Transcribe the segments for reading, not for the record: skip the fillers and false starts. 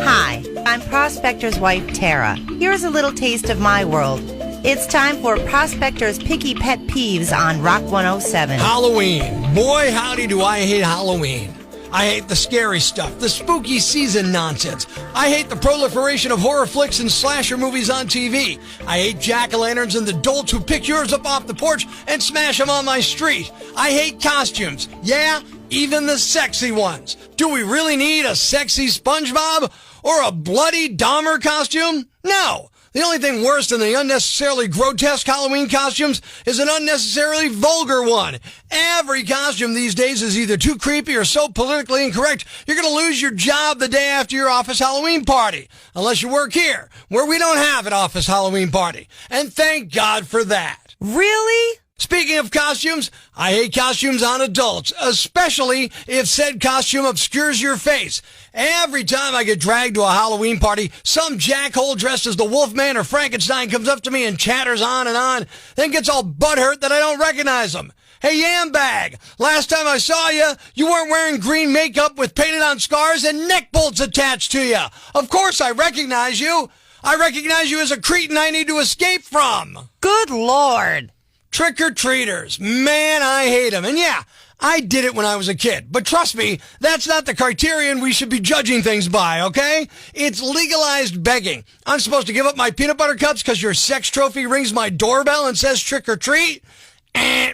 Hi, I'm Prospector's wife, Tara. Here's a little taste of my world. It's time for Prospector's Picky Pet Peeves on Rock 107. Halloween. Boy, howdy do I hate Halloween. I hate the scary stuff, the spooky season nonsense. I hate the proliferation of horror flicks and slasher movies on TV. I hate jack-o'-lanterns and the dolts who pick yours up off the porch and smash them on my street. I hate costumes. Yeah, even the sexy ones. Do we really need a sexy SpongeBob or a bloody Dahmer costume? No. The only thing worse than the unnecessarily grotesque Halloween costumes is an unnecessarily vulgar one. Every costume these days is either too creepy or so politically incorrect, you're going to lose your job the day after your office Halloween party. Unless you work here, where we don't have an office Halloween party. And thank God for that. Really? Speaking of costumes, I hate costumes on adults, especially if said costume obscures your face. Every time I get dragged to a Halloween party, some jackhole dressed as the Wolfman or Frankenstein comes up to me and chatters on, then gets all butthurt that I don't recognize him. Hey, Yambag, last time I saw you, you weren't wearing green makeup with painted-on scars and neck bolts attached to you. Of course I recognize you. I recognize you as a cretin I need to escape from. Good Lord. Trick-or-treaters. Man, I hate them. And yeah, I did it when I was a kid. But trust me, that's not the criterion we should be judging things by, okay? It's legalized begging. I'm supposed to give up my peanut butter cups because your sex trophy rings my doorbell and says trick-or-treat?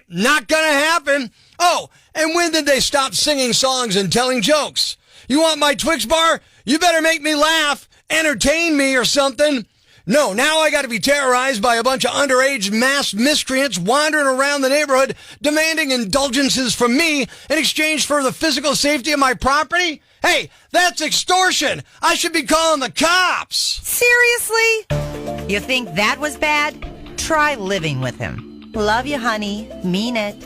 Not gonna happen. Oh, and when did they stop singing songs and telling jokes? You want my Twix bar? You better make me laugh, entertain me or something. No, now I got to be terrorized by a bunch of underage masked miscreants wandering around the neighborhood demanding indulgences from me in exchange for the physical safety of my property? Hey, that's extortion. I should be calling the cops. Seriously? You think that was bad? Try living with him. Love you, honey. Mean it.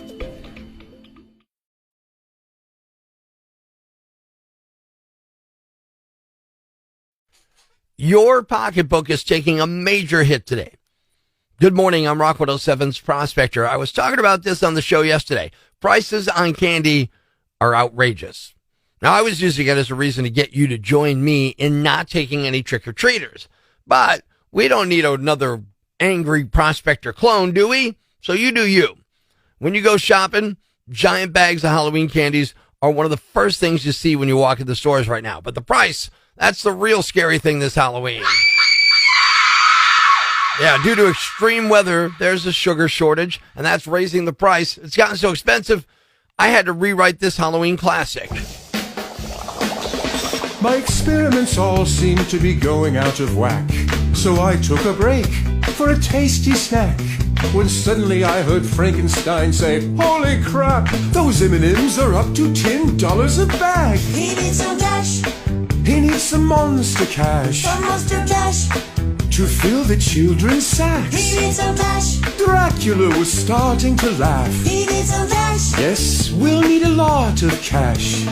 Your pocketbook is taking a major hit today. Good morning, I'm Rock 107's Prospector. I was talking about this on the show yesterday. Prices on candy are outrageous. Now, I was using it as a reason to get you to join me in not taking any trick-or-treaters. But we don't need another angry Prospector clone, do we? So you do you. When you go shopping, giant bags of Halloween candies are one of the first things you see when you walk in the stores right now. But the price, that's the real scary thing this Halloween. Yeah, due to extreme weather, there's a sugar shortage, and that's raising the price. It's gotten so expensive, I had to rewrite this Halloween classic. My experiments all seem to be going out of whack, so I took a break for a tasty snack. When suddenly I heard Frankenstein say, "Holy crap, those M&Ms are up to $10 a bag." He needs some cash. He needs some monster cash Some monster cash. to fill the children's sacks. He needs some cash. Dracula was starting to laugh. He needs some cash. Yes, we'll need a lot of cash.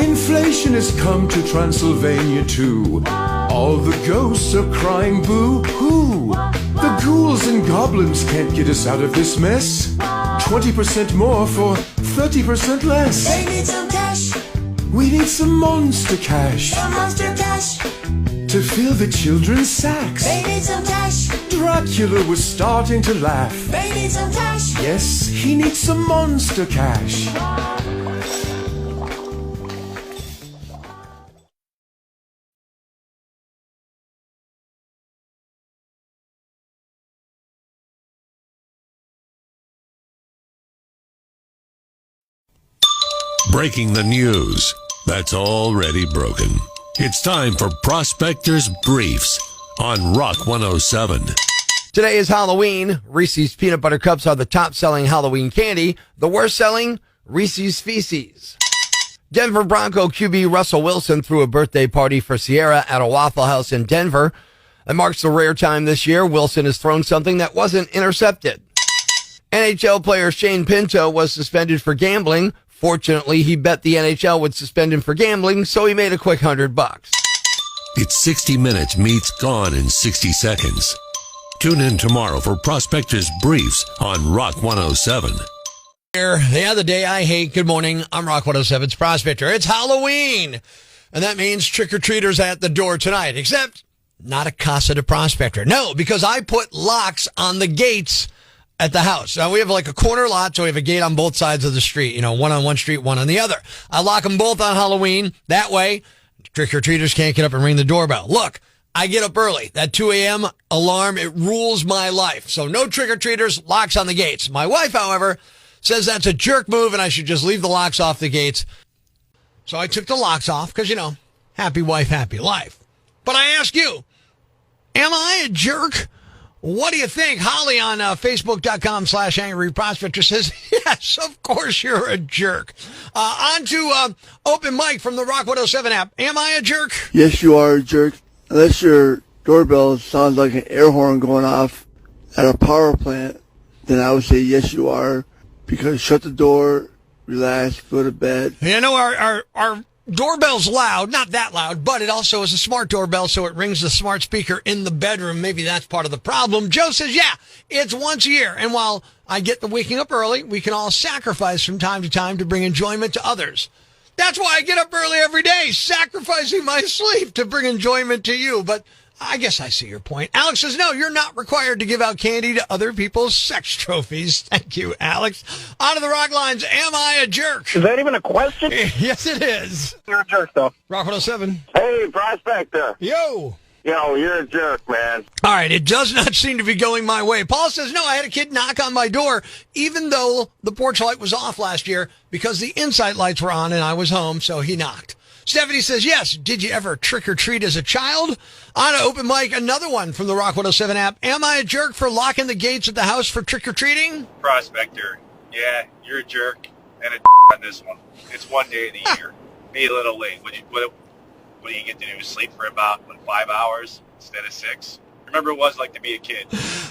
Inflation has come to Transylvania too. All the ghosts are crying boo-hoo. The ghouls and goblins can't get us out of this mess. 20% more for 30% less. They need some cash. We need some monster cash Some monster cash. to fill the children's sacks. They need some cash. Dracula was starting to laugh. They need some cash. Yes, he needs some monster cash. Breaking the news that's already broken. It's time for Prospector's Briefs on Rock 107. Today is Halloween. Reese's Peanut Butter Cups are the top-selling Halloween candy. The worst-selling, Reese's Feces. Denver Bronco QB Russell Wilson threw a birthday party for Sierra at a Waffle House in Denver. It marks the rare time this year Wilson has thrown something that wasn't intercepted. NHL player Shane Pinto was suspended for gambling. Fortunately, he bet the NHL would suspend him for gambling, so he made a quick $100. It's 60 Minutes meets Gone in 60 Seconds. Tune in tomorrow for Prospector's Briefs on Rock 107. Here, the other day I hate. Good morning, I'm Rock 107's Prospector. It's Halloween. and that means trick-or-treaters at the door tonight, except not a Casa de Prospector. No, because I put locks on the gates at the house. Now, we have like a corner lot, so we have a gate on both sides of the street, one on one street, one on the other. I lock them both on Halloween. That way, trick-or-treaters can't get up and ring the doorbell. Look, I get up early. That 2 a.m. alarm, it rules my life. So no trick-or-treaters, locks on the gates. My wife, however, says that's a jerk move and I should just leave the locks off the gates. So I took the locks off because, happy wife, happy life. But I ask you, am I a jerk? What do you think? Holly on Facebook.com/Angry Prospector says, yes, of course you're a jerk. On to Open Mike from the Rock 107 app. Am I a jerk? Yes, you are a jerk. Unless your doorbell sounds like an air horn going off at a power plant, then I would say yes, you are. Because shut the door, relax, go to bed. Our doorbell's loud, not that loud, but it also is a smart doorbell, so it rings the smart speaker in the bedroom. Maybe that's part of the problem. Joe says, yeah, it's once a year. And while I get the waking up early, we can all sacrifice from time to time to bring enjoyment to others. That's why I get up early every day, sacrificing my sleep to bring enjoyment to you. But I guess I see your point. Alex says, no, you're not required to give out candy to other people's sex trophies. Thank you, Alex. On to the rock lines. Am I a jerk? Is that even a question? Yes, it is. You're a jerk, though. Rock 107. Hey, Prospector. Yo, you're a jerk, man. All right, it does not seem to be going my way. Paul says, no, I had a kid knock on my door, even though the porch light was off last year because the inside lights were on and I was home, so he knocked. Stephanie says, yes, did you ever trick or treat as a child? On to Open Mic, another one from the Rock 107 app. Am I a jerk for locking the gates at the house for trick or treating? Prospector, yeah, you're a jerk and a on this one. It's one day of the year. Be a little late. What do you get to do? Sleep for about 5 hours instead of 6? Remember it was like to be a kid.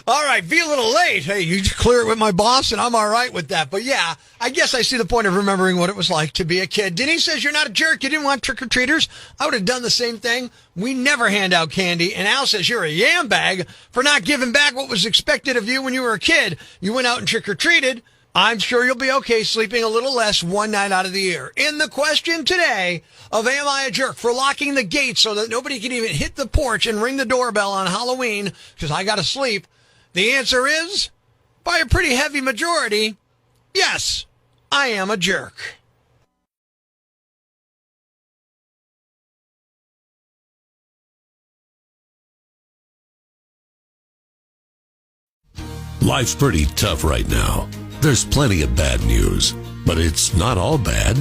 All right, be a little late. Hey, you clear it with my boss, and I'm all right with that. But yeah, I guess I see the point of remembering what it was like to be a kid. Denise says you're not a jerk. You didn't want trick-or-treaters. I would have done the same thing. We never hand out candy. And Al says you're a yam bag for not giving back what was expected of you when you were a kid. You went out and trick-or-treated. I'm sure you'll be okay sleeping a little less one night out of the year. In the question today of am I a jerk for locking the gate so that nobody can even hit the porch and ring the doorbell on Halloween because I got to sleep, the answer is, by a pretty heavy majority, yes, I am a jerk. Life's pretty tough right now. There's plenty of bad news, but it's not all bad.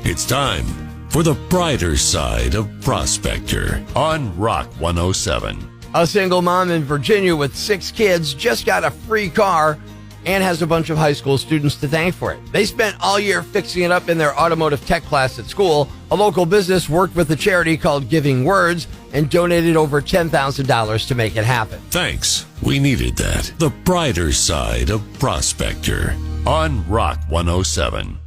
It's time for the brighter side of Prospector on Rock 107. A single mom in Virginia with 6 kids just got a free car and has a bunch of high school students to thank for it. They spent all year fixing it up in their automotive tech class at school. A local business worked with a charity called Giving Words and donated over $10,000 to make it happen. Thanks. We needed that. The brighter side of Prospector on Rock 107.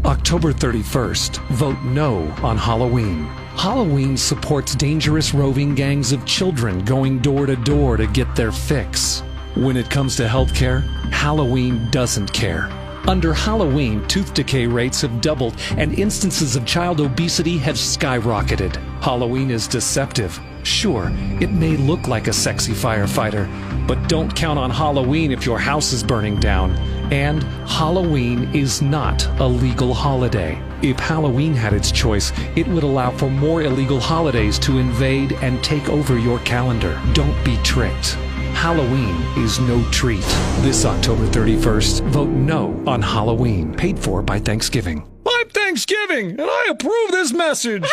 October 31st, vote no on Halloween. Halloween supports dangerous roving gangs of children going door to door to get their fix. When it comes to healthcare, Halloween doesn't care. Under Halloween, tooth decay rates have doubled and instances of child obesity have skyrocketed. Halloween is deceptive. Sure, it may look like a sexy firefighter, but don't count on Halloween if your house is burning down. And Halloween is not a legal holiday. If Halloween had its choice, it would allow for more illegal holidays to invade and take over your calendar. Don't be tricked. Halloween is no treat. This October 31st, vote no on Halloween. Paid for by Thanksgiving. I'm Thanksgiving, and I approve this message.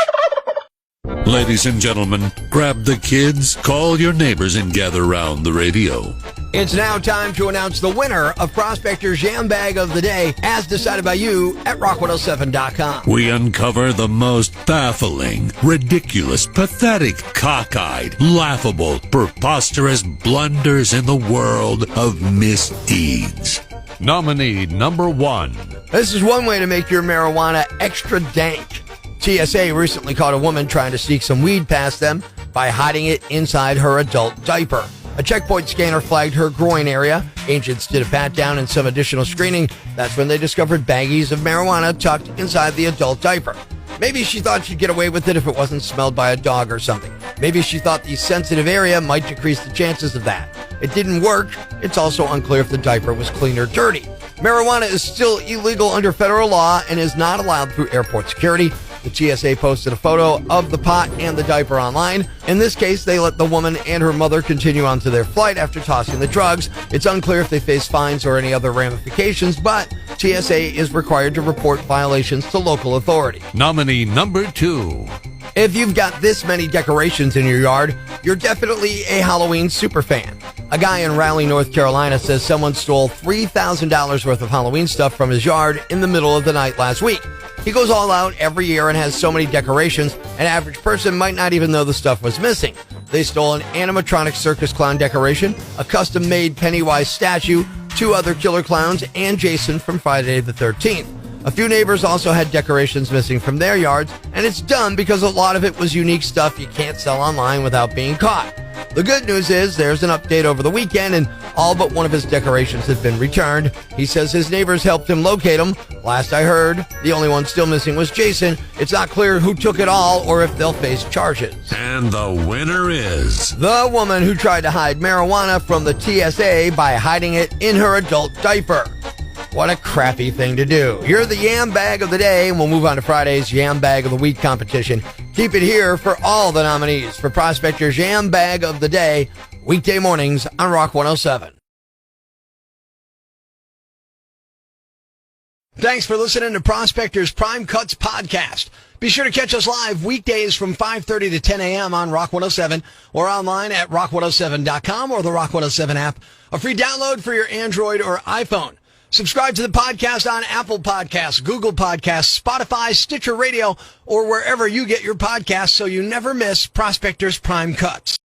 Ladies and gentlemen, grab the kids, call your neighbors, and gather round the radio. It's now time to announce the winner of Prospector's Yam Bag of the Day, as decided by you at rock107.com. We uncover the most baffling, ridiculous, pathetic, cockeyed, laughable, preposterous blunders in the world of misdeeds. Nominee number 1. This is one way to make your marijuana extra dank. TSA recently caught a woman trying to sneak some weed past them by hiding it inside her adult diaper. A checkpoint scanner flagged her groin area. Agents did a pat-down and some additional screening. That's when they discovered baggies of marijuana tucked inside the adult diaper. Maybe she thought she'd get away with it if it wasn't smelled by a dog or something. Maybe she thought the sensitive area might decrease the chances of that. It didn't work. It's also unclear if the diaper was clean or dirty. Marijuana is still illegal under federal law and is not allowed through airport security. The TSA posted a photo of the pot and the diaper online. In this case, they let the woman and her mother continue on to their flight after tossing the drugs. It's unclear if they face fines or any other ramifications, but TSA is required to report violations to local authorities. Nominee number 2. If you've got this many decorations in your yard, you're definitely a Halloween superfan. A guy in Raleigh, North Carolina says someone stole $3,000 worth of Halloween stuff from his yard in the middle of the night last week. He goes all out every year and has so many decorations, an average person might not even know the stuff was missing. They stole an animatronic circus clown decoration, a custom-made Pennywise statue, 2 other killer clowns, and Jason from Friday the 13th. A few neighbors also had decorations missing from their yards, and it's dumb because a lot of it was unique stuff you can't sell online without being caught. The good news is there's an update over the weekend, and all but one of his decorations have been returned. He says his neighbors helped him locate them. Last I heard, the only one still missing was Jason. It's not clear who took it all or if they'll face charges. And the winner is the woman who tried to hide marijuana from the TSA by hiding it in her adult diaper. What a crappy thing to do. You're the Yam Bag of the Day, and we'll move on to Friday's Yam Bag of the Week competition. Keep it here for all the nominees for Prospector's Yam Bag of the Day, weekday mornings on Rock 107. Thanks for listening to Prospector's Prime Cuts podcast. Be sure to catch us live weekdays from 5:30 to 10 a.m. on Rock 107 or online at rock107.com or the Rock 107 app, a free download for your Android or iPhone. Subscribe to the podcast on Apple Podcasts, Google Podcasts, Spotify, Stitcher Radio, or wherever you get your podcasts so you never miss Prospector's Prime Cuts.